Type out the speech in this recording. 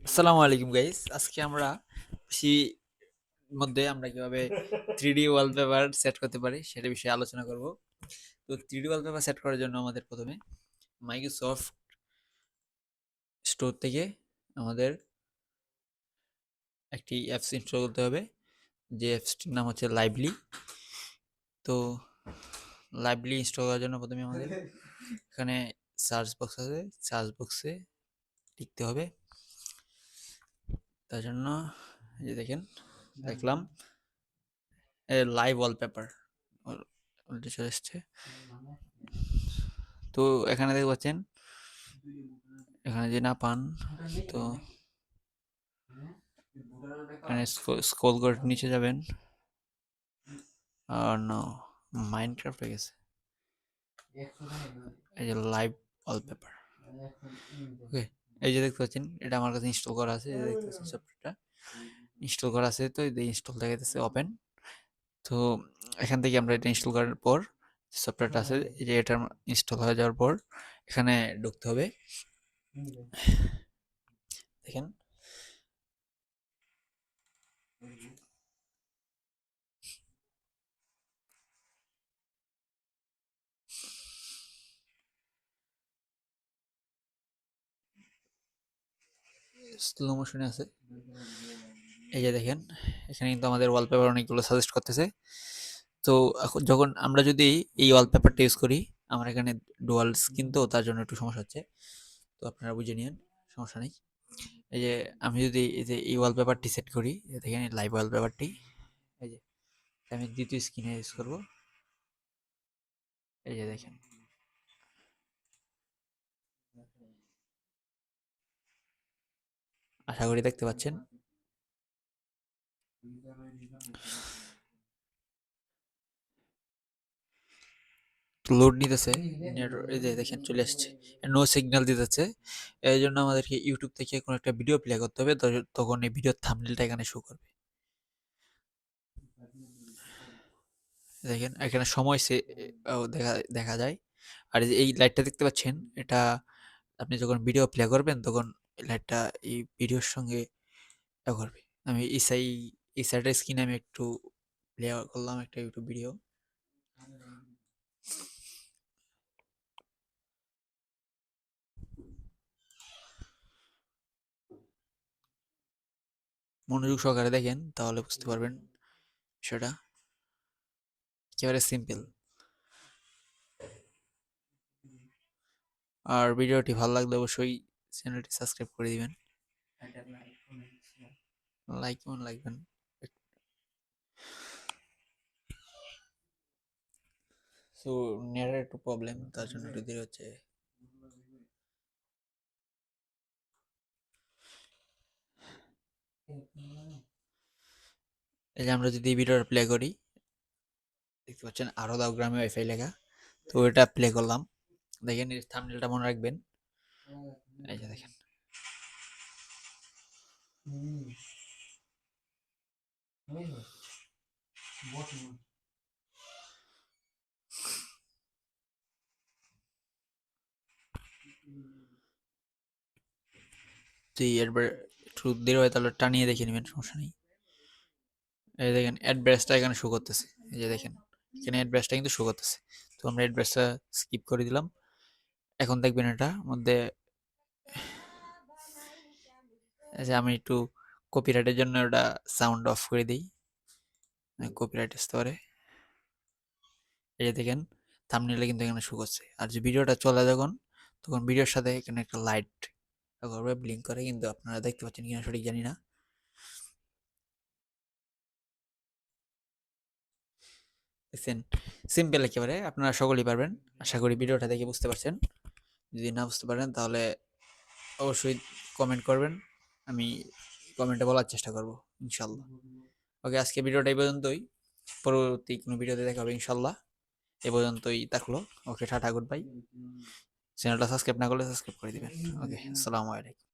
আসসালামু আলাইকুম গাইস, আজকে আমরা সি মধ্যে আমরা কিভাবে 3D ওয়ালপেপার সেট করতে পারি সেটা বিষয়ে আলোচনা করব। তো 3D ওয়ালপেপার সেট করার জন্য আমাদের প্রথমে মাইক্রোসফট স্টোর থেকে আমাদের একটি অ্যাপস ইনস্টল করতে হবে, যে অ্যাপসটির নাম হচ্ছে লাইভলি। তো লাইভলি ইনস্টল করার জন্য প্রথমে আমাদের এখানে সার্চ বক্স আছে, সার্চ বক্সে লিখতে হবে। তার জন্য এই যে দেখেন, দেখলাম লাইভ ওয়ালপেপার অলরেডি চলে এসছে। তো এখানে দেখতে পাচ্ছেন, এখানে যে না পান, তো এখানে স্ক্রল করে নিচে যাবেন। আর নো, মাইনক্রাফট হয়ে গেছে। এই যে লাইভ ওয়ালপেপার, ওকে। এই যে দেখতে পাচ্ছেন, এটা আমার কাছে ইনস্টল করা আছে। এই যে দেখতে পাচ্ছেন সফটওয়্যারটা ইনস্টল করা আছে। তো এই ইনস্টল দেখাইতেছে ওপেন। তো এখান থেকে আমরা এটা ইনস্টল করার পর সফটওয়্যারটা আছে, এই যে এটা ইনস্টল হয়ে যাওয়ার পর এখানে ঢুকতে হবে। দেখেন, স্লো মোশনে আছে। এই যে দেখেন, এখানে কিন্তু আমাদের ওয়ালপেপার অনেকগুলো সাজেস্ট করতেছে। তো এখন যখন আমরা যদি এই ওয়ালপেপারটা ইউজ করি, আমার এখানে ডুয়াল স্ক্রিন, তো তার জন্য একটু সমস্যা হচ্ছে। তো আপনারা বুঝে নিন, সমস্যা নেই। এই যে আমি যদি এই ওয়ালপেপারটি সেট করি, দেখেন লাইভ ওয়ালপেপারটি, এই যে আমি দ্বিতীয় স্ক্রিনে ইউজ করব। এই যে দেখেন, আশা করি দেখতে পাচ্ছেন। লোড নিতেছে, এই যে দেখেন চলে আসছে, নো সিগন্যাল দিতেছে। এই জন্য আমাদেরকে ইউটিউব থেকে কোনো একটা ভিডিও প্লে করতে হবে, তখন এই ভিডিওর থাম্বনেলটা এখানে শো করবে। দেখেন এখানে সময় সে দেখা দেখা যায়। আর এই লাইটটা দেখতে পাচ্ছেন, এটা আপনি যখন ভিডিও প্লে করবেন তখন এই লাইটটা এই ভিডিওর সঙ্গে করবে। আমি এই সাইডের স্ক্রিনে আমি একটু প্লে করলাম একটা ইউটিউব ভিডিও। মনোযোগ সহকারে দেখেন, তাহলে বুঝতে পারবেন সেটা একেবারে সিম্পল। আর ভিডিওটি ভালো লাগলে অবশ্যই চ্যানেলটি সাবস্ক্রাইব করে দিবেন, লাইক কেমন লাগবেন। সো নেটের একটু প্রবলেম, তার জন্য একটু দেরি হচ্ছে। এই যে আমরা যদি এই ভিডিওটা প্লে করি, দেখতে পাচ্ছেন আরো দাও গ্রামে ওয়াইফাই লেখা। তো এটা প্লে করলাম, দেখেন এর থাম্বনেলটা মনে রাখবেন। এই যে দেখেন, যদি এরবার একটু দেরি হয় তাহলে টানিয়ে দেখে নেবেন, সমস্যা নেই। এই দেখেন অ্যাডব্রেসটা এখানে শো করতেছে। এই যে দেখেন, এখানে অ্যাডব্রেসটা কিন্তু শো করতেছে। তো আমরা অ্যাডব্রেসটা স্কিপ করে দিলাম। এখন দেখবেন এটা মধ্যে, এই যে আমি একটু কপিরাইটের জন্য ওটা সাউন্ড অফ করে দিই, কপিরাইট আসতে পারে। এই যে দেখেন, থাম্বনেইলে কিন্তু এখানে শো করছে। আর যে ভিডিওটা চলে যখন, তখন ভিডিওর সাথে এখানে একটা লাইট করবে, ব্লিঙ্ক করে, কিন্তু আপনারা দেখতে পাচ্ছেন কিনা সঠিক জানি না। দেখছেন, সিম্পল একেবারে, আপনারা সকলেই পারবেন। আশা করি ভিডিওটা দেখে বুঝতে পারছেন। যদি না বুঝতে পারেন তাহলে অবশ্যই কমেন্ট করবেন, আমি কমেন্টে বলার চেষ্টা করব ইনশাল্লাহ। ওকে, আজকে ভিডিওটা এই পর্যন্তই। পরবর্তী কোনো ভিডিওতে দেখা হবে ইনশাল্লাহ। এ পর্যন্তই থাকলো। ওকে, টাটা, গুড বাই। চ্যানেলটা সাবস্ক্রাইব না করলে সাবস্ক্রাইব করে দিবেন। ওকে, আসসালামু আলাইকুম।